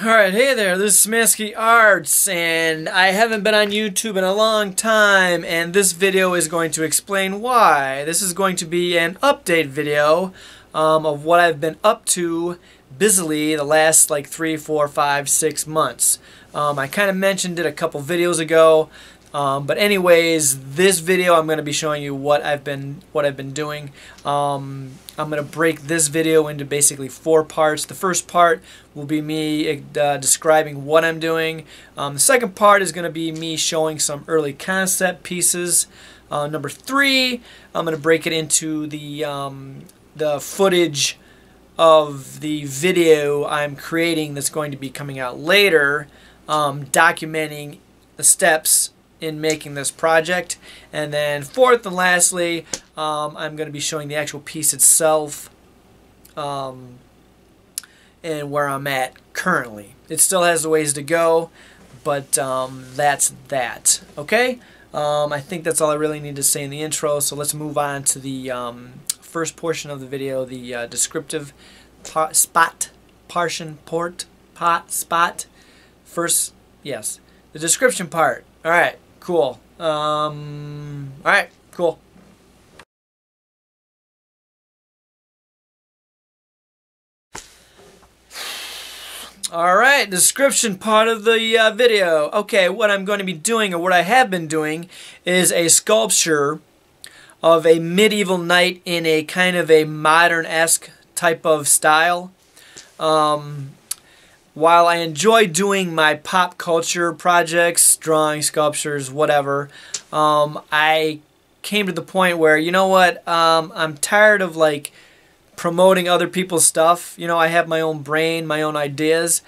Alright, hey there, this is Smansky Arts, and I haven't been on YouTube in a long time, and this video is going to explain why. This is going to be an update video of what I've been up to busily the last like 3, 4, 5, 6 months. I kind of mentioned it a couple videos ago, but anyways, this video I'm going to be showing you what I've been doing. I'm going to break this video into basically 4 parts. The first part will be me describing what I'm doing. The second part is going to be me showing some early concept pieces. Number 3, I'm going to break it into the footage of the video I'm creating that's going to be coming out later, documenting the steps in making this project. And then fourth and lastly, I'm going to be showing the actual piece itself and where I'm at currently. It still has a ways to go, but that's that. Okay? I think that's all I really need to say in the intro, so let's move on to the first portion of the video, the descriptive spot. First, yes, the description part. Alright, cool. Alright, cool. Alright, description part of the video. Okay, what I'm going to be doing, or what I have been doing, is a sculpture of a medieval knight in a kind of a modern-esque type of style. While I enjoy doing my pop culture projects, drawing, sculptures, whatever, I came to the point where, you know what, I'm tired of like promoting other people's stuff. You know, I have my own brain, my own ideas.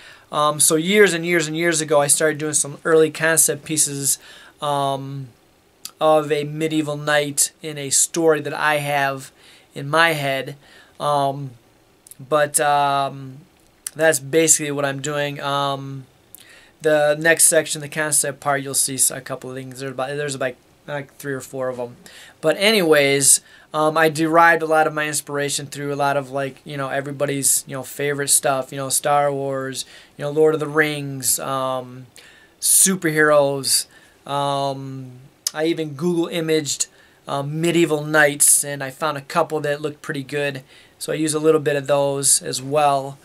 So years and years and years ago, I started doing some early concept pieces of a medieval knight in a story that I have in my head. That's basically what I'm doing. The next section, the concept part, you'll see a couple of things. There's about like 3 or 4 of them. But anyways, I derived a lot of my inspiration through a lot of, like, you know, everybody's, you know, favorite stuff. You know, Star Wars, you know, Lord of the Rings, superheroes. I even Google imaged medieval knights, and I found a couple that looked pretty good. So I use a little bit of those as well.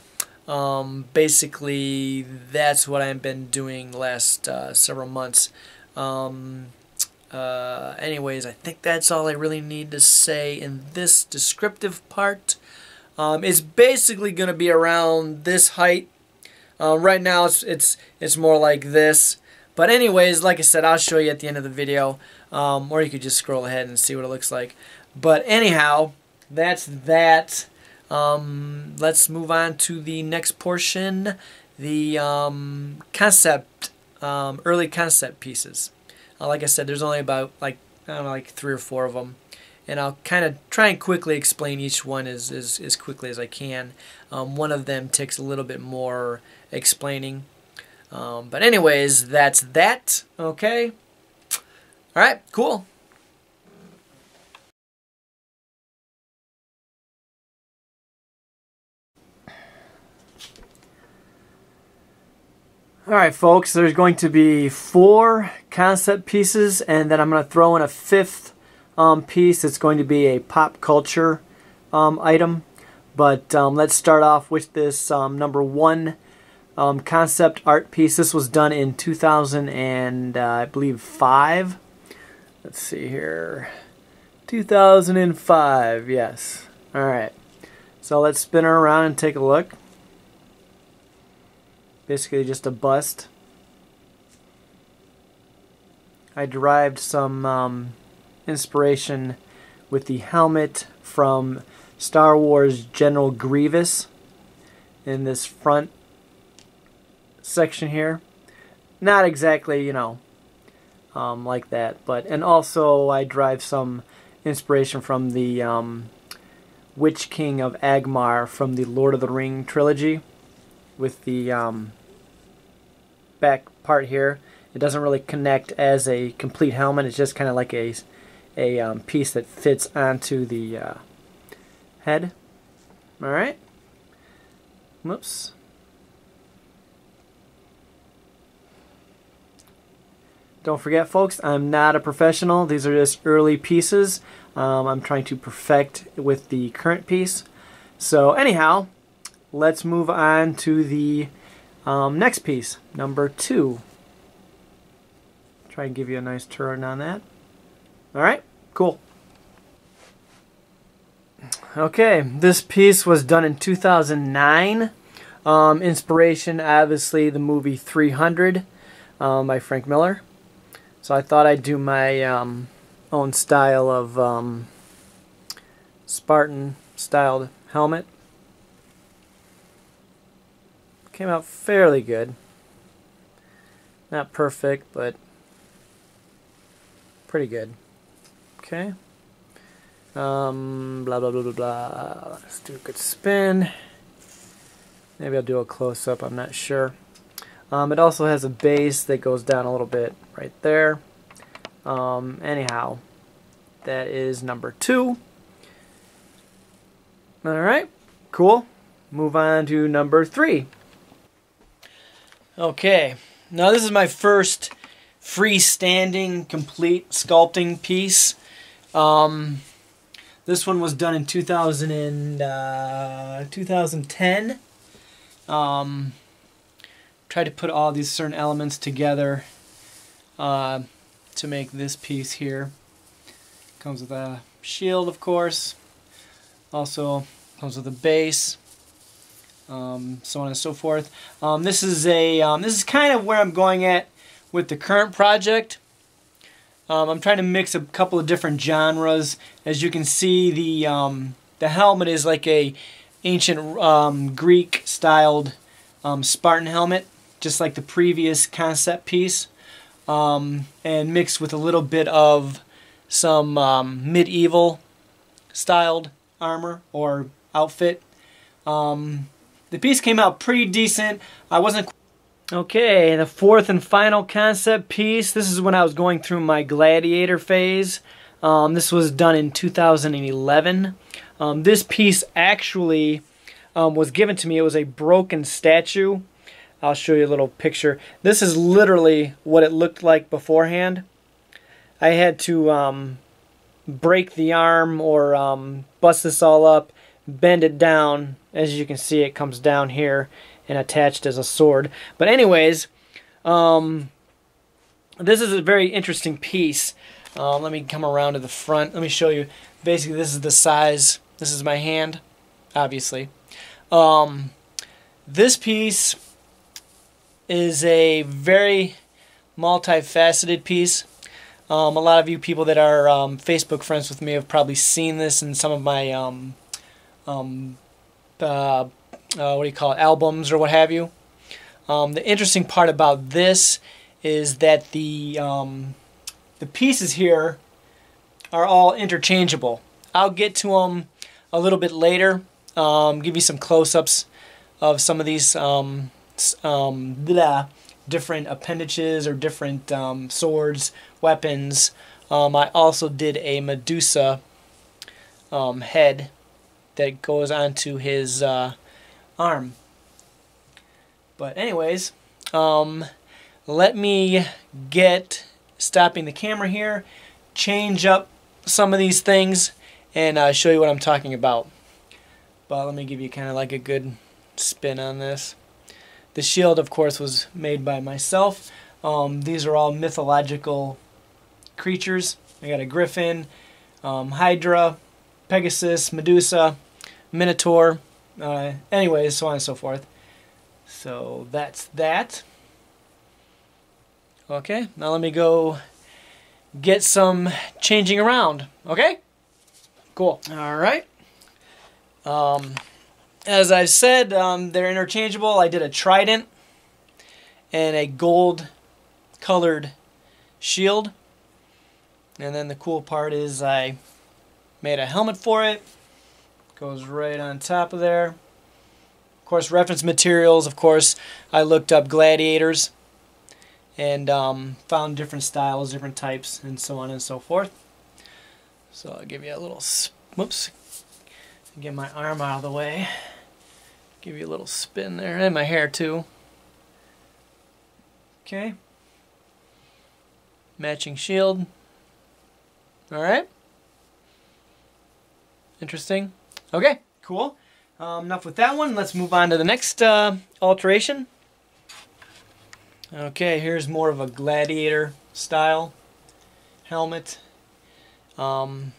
Basically, that's what I've been doing the last several months. Anyways, I think that's all I really need to say in this descriptive part. It's basically going to be around this height. Right now, it's more like this. But anyways, like I said, I'll show you at the end of the video, or you could just scroll ahead and see what it looks like. But anyhow, that's that. Let's move on to the next portion, the concept, early concept pieces. Like I said, there's only about like, I don't know, like 3 or 4 of them, and I'll kind of try and quickly explain each one as quickly as I can. One of them takes a little bit more explaining, but anyways, that's that. Okay. All right. Cool. Alright folks, there's going to be 4 concept pieces, and then I'm going to throw in a 5th piece. It's going to be a pop culture item. But let's start off with this number 1 concept art piece. This was done in 2000 and I believe 5. Let's see here. 2005, yes. Alright. So let's spin her around and take a look. Basically just a bust. I derived some inspiration with the helmet from Star Wars General Grievous in this front section here. Not exactly, you know, like that, but, and also I derived some inspiration from the Witch King of Agmar from the Lord of the Ring trilogy, with the back part here. It doesn't really connect as a complete helmet. It's just kind of like a piece that fits onto the head. All right. Whoops. don't forget, folks, I'm not a professional. These are just early pieces. I'm trying to perfect with the current piece. So anyhow, let's move on to the next piece, number 2. Try and give you a nice turn on that. Alright, cool. Okay, this piece was done in 2009. Inspiration, obviously, the movie 300 by Frank Miller. So I thought I'd do my own style of Spartan-styled helmet. Came out fairly good. Not perfect, but pretty good. Okay. Blah, blah, blah, blah, blah. Let's do a good spin. Maybe I'll do a close-up, I'm not sure. It also has a base that goes down a little bit right there. Anyhow, that is number 2. Alright, cool. Move on to number 3. Okay, now this is my first freestanding complete sculpting piece. This one was done in 2010. Tried to put all these certain elements together to make this piece here. Comes with a shield, of course. Also comes with a base. So on and so forth. This is kind of where I'm going at with the current project. I'm trying to mix a couple of different genres. As you can see, the helmet is like a ancient Greek-styled Spartan helmet, just like the previous concept piece, and mixed with a little bit of some medieval-styled armor or outfit. The piece came out pretty decent. I wasn't... Okay, the 4th and final concept piece. This is when I was going through my gladiator phase. This was done in 2011. This piece actually was given to me. It was a broken statue. I'll show you a little picture. This is literally what it looked like beforehand. I had to break the arm or bust this all up, bend it down. As you can see, it comes down here and attached as a sword. But anyways, this is a very interesting piece. Let me come around to the front. Let me show you. Basically, this is the size. This is my hand, obviously. This piece is a very multifaceted piece. A lot of you people that are Facebook friends with me have probably seen this in some of my what do you call it, albums or what have you. The interesting part about this is that the pieces here are all interchangeable. I'll get to them a little bit later. Give you some close-ups of some of these different appendages or different swords, weapons. I also did a Medusa head that goes onto his arm. But anyways, let me get stopping the camera here, change up some of these things, and show you what I'm talking about. But let me give you kind of like a good spin on this. The shield, of course, was made by myself. These are all mythological creatures. I got a griffin, Hydra, Pegasus, Medusa, Minotaur, anyways, so on and so forth. So that's that. Okay, now let me go get some changing around. Okay? Cool. Alright. As I've said, they're interchangeable. I did a trident and a gold colored shield. And then the cool part is I made a helmet for it. Goes right on top of there. Of course, reference materials. Of course, I looked up gladiators and found different styles, different types, and so on and so forth. So I'll give you a little, whoops, get my arm out of the way. Give you a little spin there, and my hair too. Okay. Matching shield. Alright. Interesting. Okay, cool. Enough with that one. Let's move on to the next alteration. Okay, here's more of a gladiator style helmet. I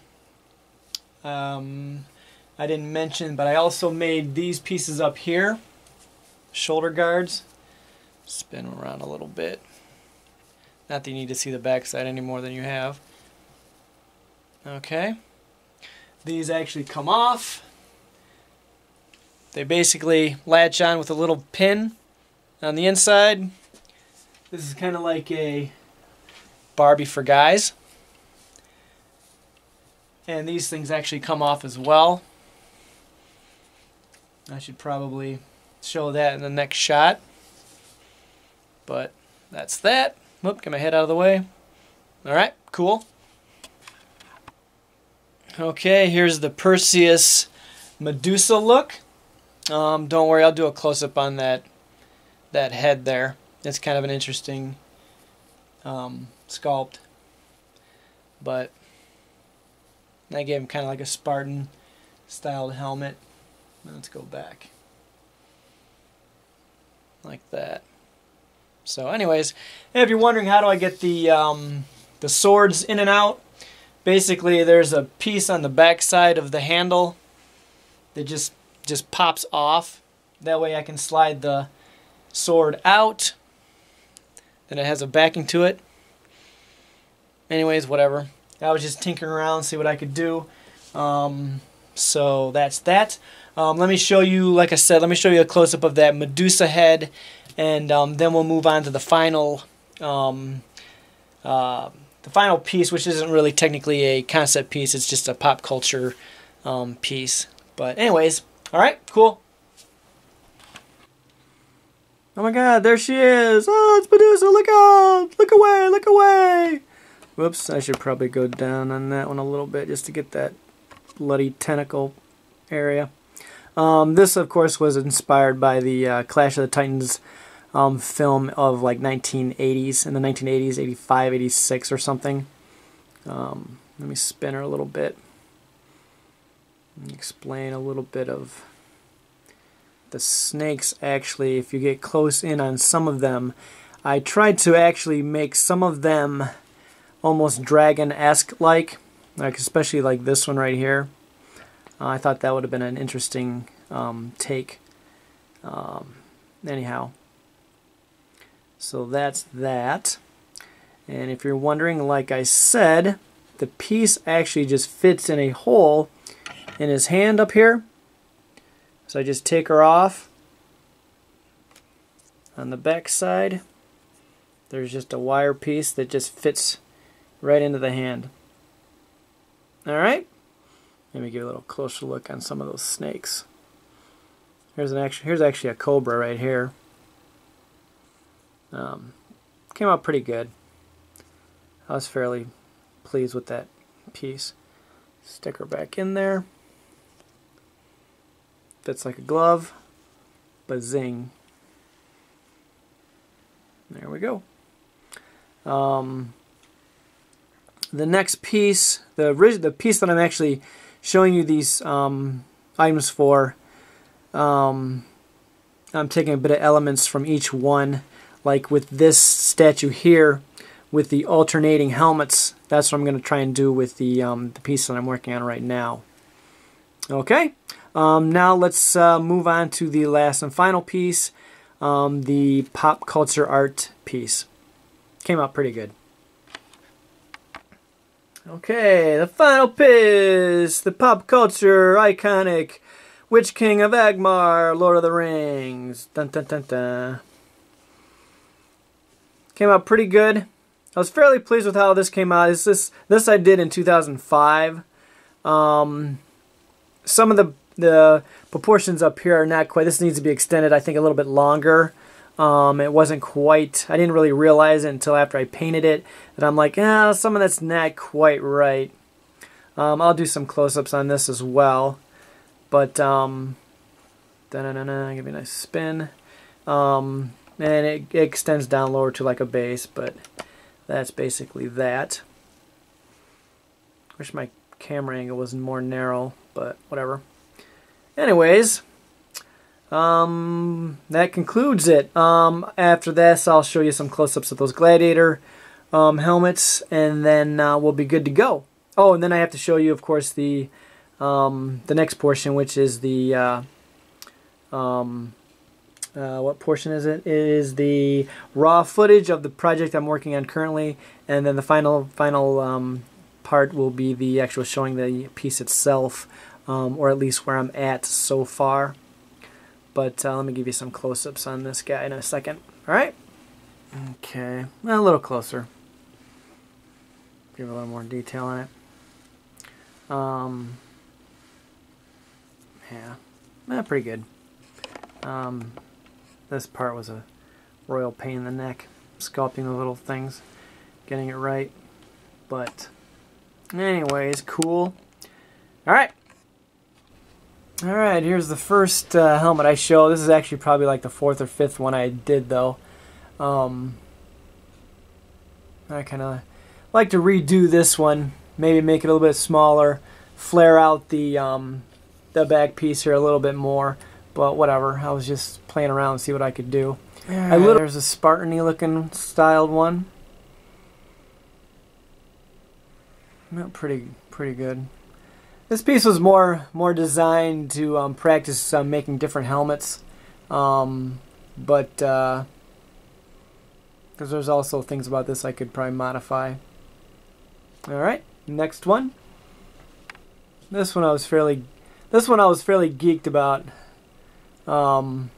didn't mention, but I also made these pieces up here. Shoulder guards. Spin them around a little bit. Not that you need to see the back side any more than you have. Okay. These actually come off. They basically latch on with a little pin on the inside. This is kind of like a Barbie for guys. And these things actually come off as well. I should probably show that in the next shot. But that's that. Whoop, get my head out of the way. Alright, cool. Okay, here's the Perseus Medusa look. Don't worry, I'll do a close-up on that head there. It's kind of an interesting sculpt. But I gave him kind of like a Spartan styled helmet. Let's go back. Like that. So anyways, if you're wondering how do I get the swords in and out, basically there's a piece on the back side of the handle that just pops off. That way I can slide the sword out. Then it has a backing to it. Anyways, whatever. I was just tinkering around, see what I could do. So that's that. Let me show you, like I said, let me show you a close-up of that Medusa head, and then we'll move on to the final piece, which isn't really technically a concept piece. It's just a pop culture piece. But anyways, all right, cool. Oh my God, there she is! Oh, it's Medusa! Look out! Look away! Look away! Whoops! I should probably go down on that one a little bit just to get that bloody tentacle area. This, of course, was inspired by the Clash of the Titans film of like 1980s, in the 1980s, 85, 86 or something. Let me spin her a little bit and explain a little bit of the snakes. Actually, if you get close in on some of them, I tried to actually make some of them almost dragon-esque like especially like this one right here. I thought that would have been an interesting take. Anyhow, so that's that. And if you're wondering, like I said, the piece actually just fits in a hole in his hand up here. So I just take her off. On the back side, there's just a wire piece that just fits right into the hand. Alright, let me give you a little closer look on some of those snakes. Here's actually a cobra right here. Came out pretty good. I was fairly pleased with that piece. Stick her back in there. Fits like a glove. Bazing. There we go. The next piece, the piece that I'm actually showing you these items for, I'm taking a bit of elements from each one. Like with this statue here, with the alternating helmets, that's what I'm going to try and do with the piece that I'm working on right now. Okay, now let's move on to the last and final piece, the pop culture art piece. Came out pretty good. Okay, the final piece, the pop culture iconic Witch King of Agmar, Lord of the Rings. Dun dun dun dun. Came out pretty good. I was fairly pleased with how this came out. This I did in 2005. Some of the proportions up here are not quite. This needs to be extended, I think, a little bit longer. It wasn't quite, I didn't really realize it until after I painted it, that I'm like, some of that's not quite right. I'll do some close-ups on this as well. But, give me a nice spin. And it extends down lower to like a base, but that's basically that. Wish my camera angle was more narrow, but whatever. Anyways, that concludes it. After this, I'll show you some close-ups of those Gladiator helmets, and then we'll be good to go. Oh, and then I have to show you, of course, the next portion, which is the what portion is it? It is the raw footage of the project I'm working on currently, and then the final part will be the actual showing the piece itself, or at least where I'm at so far. But let me give you some close-ups on this guy in a second. All right? Okay, well, a little closer. Give a little more detail on it. Yeah, pretty good. This part was a royal pain in the neck, sculpting the little things, getting it right. But anyways, cool. Alright, here's the first helmet I show. This is actually probably like the 4th or 5th one I did, though. I kind of like to redo this one, maybe make it a little bit smaller, flare out the back piece here a little bit more, but whatever. I was just playing around to see what I could do. There's a Spartan-y looking styled one. Pretty good. This piece was more designed to practice making different helmets, but because there's also things about this I could probably modify. All right, next one. This one I was fairly geeked about. I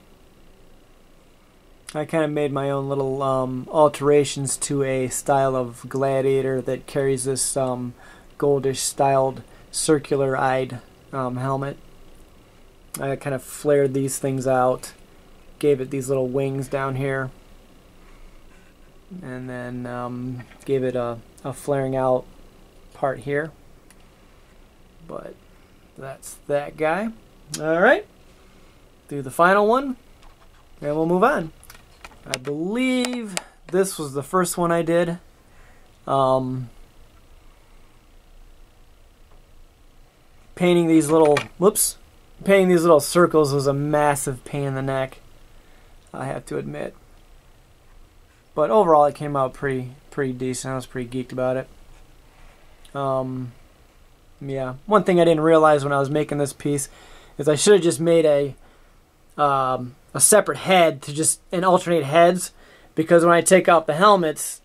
kind of made my own little alterations to a style of Gladiator that carries this goldish styled circular-eyed helmet. I kind of flared these things out, gave it these little wings down here, and then gave it a flaring out part here. But that's that guy. Alright, do the final one, and we'll move on. I believe this was the first one I did. Painting these little circles was a massive pain in the neck, I have to admit. But overall it came out pretty decent. I was pretty geeked about it. Yeah, one thing I didn't realize when I was making this piece is I should have just made a separate head and alternate heads, because when I take off the helmets,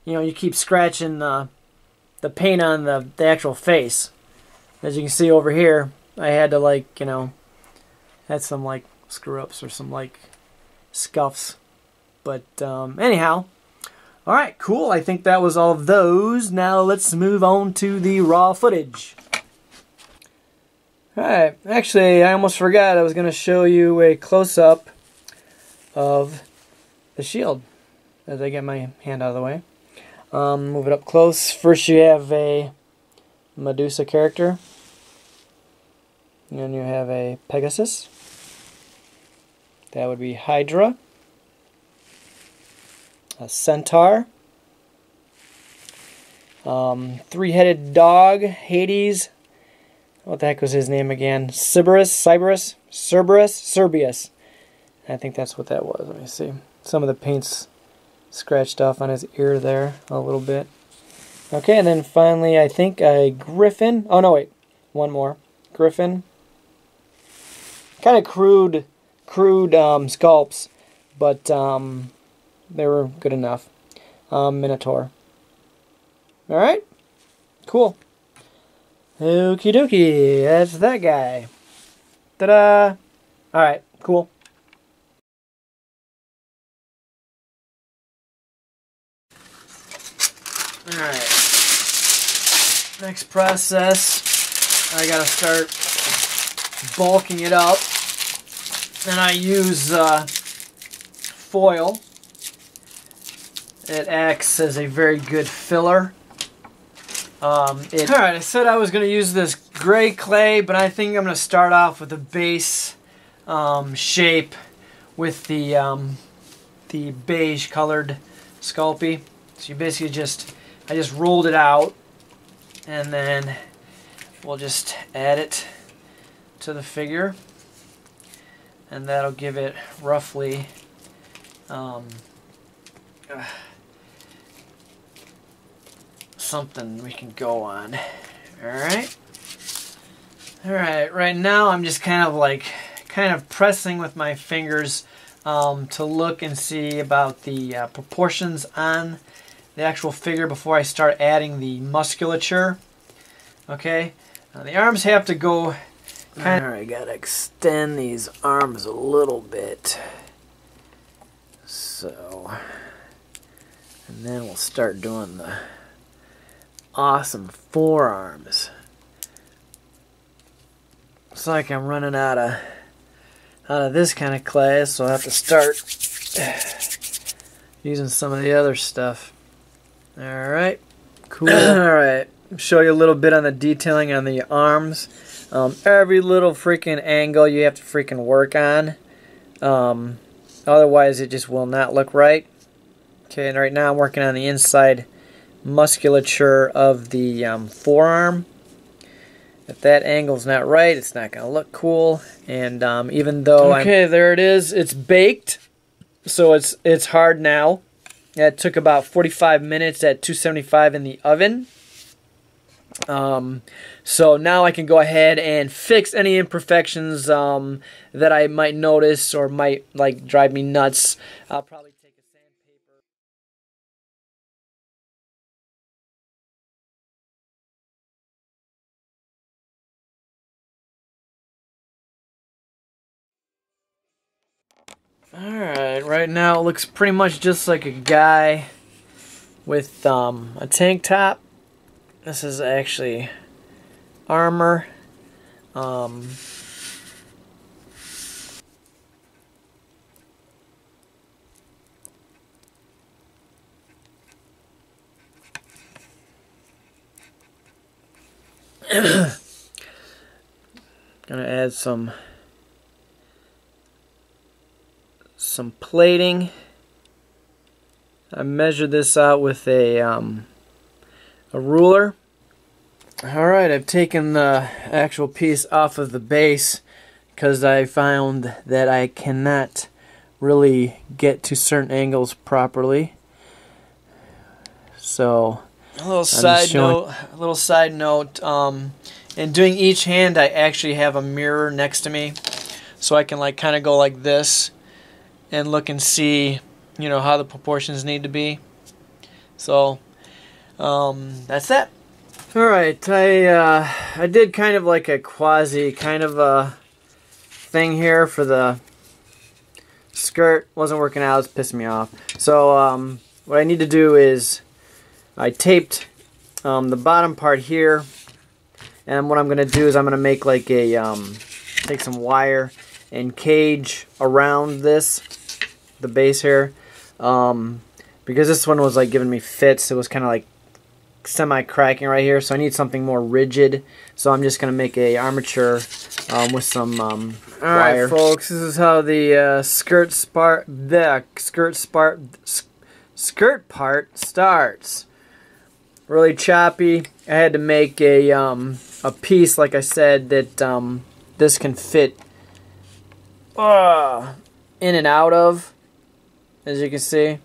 you know, you keep scratching the paint on the actual face. As you can see over here, I had to had some screw ups or some scuffs. But anyhow, all right, cool. I think that was all of those. Now let's move on to the raw footage. Alright, actually I almost forgot I was going to show you a close-up of the shield as I get my hand out of the way. Move it up close. First you have a Medusa character, and then you have a Pegasus. That would be Hydra, a Centaur, three-headed dog, Hades. What the heck was his name again? Cerberus. I think that's what that was. Let me see. Some of the paint's scratched off on his ear there a little bit. Okay, and then finally I think a Griffin. Oh no, wait. One more. Griffin. Kind of crude sculpts, but they were good enough. Minotaur. Alright. Cool. Okie dokie, that's that guy. Ta-da! Alright, cool. Alright. Next process, I gotta start bulking it up. And I use foil. It acts as a very good filler. Alright, I said I was going to use this gray clay, but I think I'm going to start off with the base shape with the beige colored Sculpey. So you basically I just rolled it out, and then we'll just add it to the figure, and that'll give it roughly something we can go on. Alright, right now I'm just kind of pressing with my fingers to look and see about the proportions on the actual figure before I start adding the musculature. Okay, now the arms have to go kind of... Alright, gotta extend these arms a little bit. So, and then we'll start doing the awesome forearms. Looks like I'm running out of this kind of class, so I'll have to start using some of the other stuff. Alright, cool. Alright, show you a little bit on the detailing on the arms. Every little freaking angle you have to freaking work on. Otherwise it just will not look right. Okay, and right now I'm working on the inside musculature of the forearm. If that angle's not right, it's not going to look cool. And even though there it is. It's baked, so it's hard now. It took about 45 minutes at 275 in the oven. So now I can go ahead and fix any imperfections that I might notice or might like drive me nuts. I'll probably take a sandpaper. Alright, right now it looks pretty much just like a guy with a tank top. This is actually armor. Gonna add some plating. I measured this out with a ruler. Alright, I've taken the actual piece off of the base because I found that I cannot really get to certain angles properly. So a little side note, in doing each hand I actually have a mirror next to me, so I can like kind of go like this and look and see, you know, how the proportions need to be. So that's that. Alright, I did kind of like a quasi kind of a thing here for the skirt. Wasn't working out, it's pissing me off. So what I need to do is I taped the bottom part here, and what I'm going to do is I'm going to make like a take some wire and cage around this, the base here, because this one was like giving me fits. It was kind of like semi-cracking right here, so I need something more rigid. So I'm just going to make a armature with some wire. Alright folks, this is how the skirt part starts. Really choppy. I had to make a piece, like I said, that this can fit in and out of, as you can see.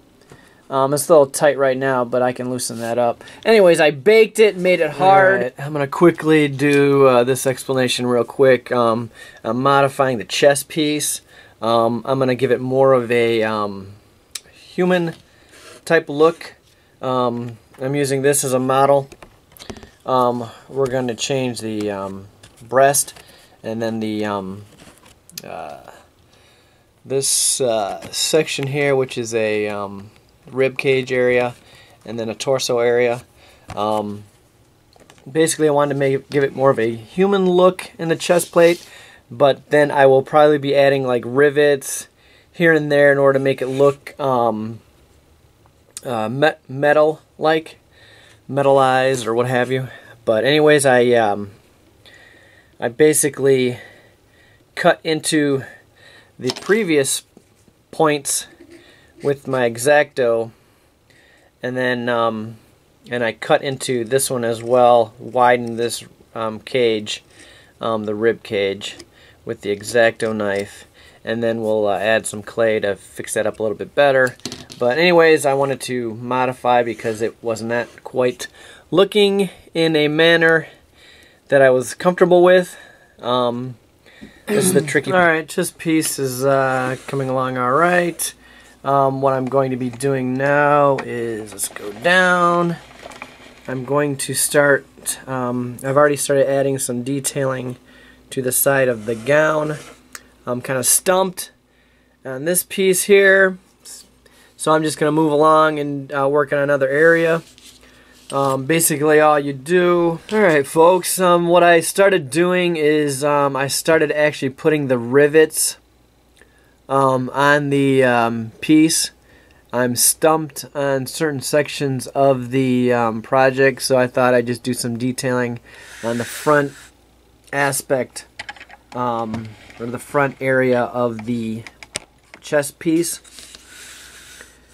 It's a little tight right now, but I can loosen that up. Anyways, I baked it, made it hard. Right, I'm going to quickly do this explanation real quick. I'm modifying the chest piece. I'm going to give it more of a human type look. I'm using this as a model. We're going to change the breast, and then the this section here, which is a rib cage area, and then a torso area. Basically I wanted to give it more of a human look in the chest plate, but then I will probably be adding like rivets here and there in order to make it look metal-like, metallized or what have you. But anyways, I basically cut into the previous points with my X-Acto, and then and I cut into this one as well, widen this cage, the rib cage, with the X-Acto knife, and then we'll add some clay to fix that up a little bit better. But anyways, I wanted to modify because it was not quite looking in a manner that I was comfortable with. This is the tricky part. Alright, chest piece is coming along alright. What I'm going to be doing now is, let's go down. I'm going to start, I've already started adding some detailing to the side of the gown. I'm kind of stumped on this piece here, so I'm just going to move along and work on another area. Basically all you do. Alright folks, what I started doing is I started actually putting the rivets on the piece. I'm stumped on certain sections of the project, so I thought I'd just do some detailing on the front aspect, or the front area of the chest piece.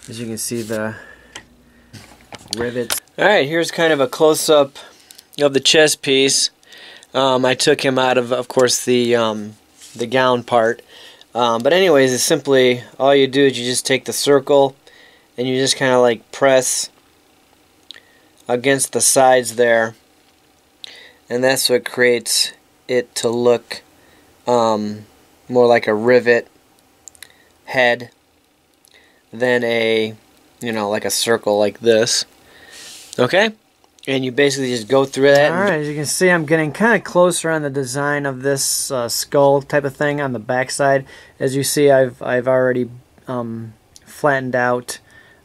As you can see, the rivets. Alright, here's kind of a close-up of the chest piece. I took him out of course, the gown part. But anyways, it's simply, all you do is you just take the circle and you just kind of like press against the sides there, and that's what creates it to look more like a rivet head than a, like a circle like this. Okay? And you basically just go through that. Alright, as you can see, I'm getting kind of closer on the design of this skull type of thing on the back side. As you see, I've already flattened out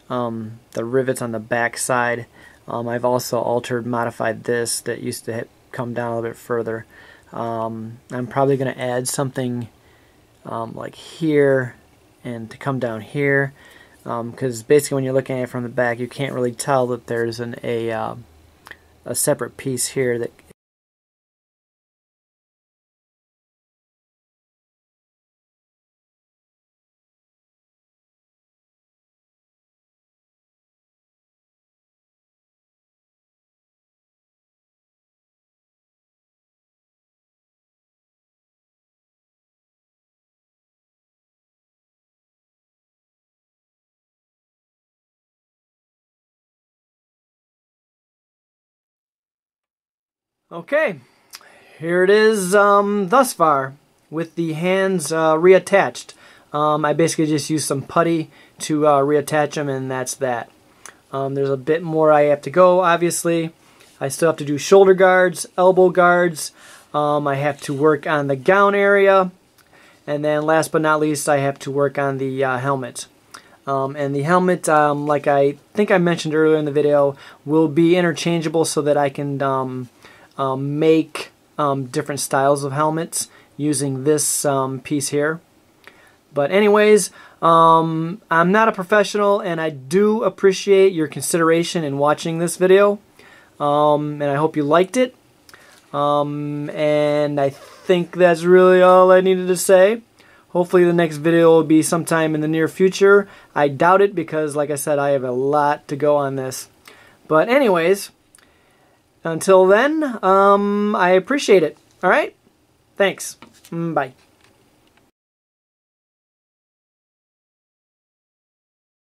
the rivets on the back side. I've also modified this that used to come down a little bit further. I'm probably going to add something like here and to come down here, because basically when you're looking at it from the back, you can't really tell that there's a separate piece here that Okay, here it is thus far with the hands reattached. I basically just used some putty to reattach them, and that's that. There's a bit more I have to go, obviously. I still have to do shoulder guards, elbow guards. I have to work on the gown area. And then last but not least, I have to work on the helmet. And the helmet, like I think I mentioned earlier in the video, will be interchangeable so that I can make different styles of helmets using this piece here. But anyways, I'm not a professional, and I do appreciate your consideration in watching this video, and I hope you liked it. And I think that's really all I needed to say. Hopefully the next video will be sometime in the near future. I doubt it because, like I said, I have a lot to go on this. But anyways, until then, I appreciate it. Alright? Thanks. Bye.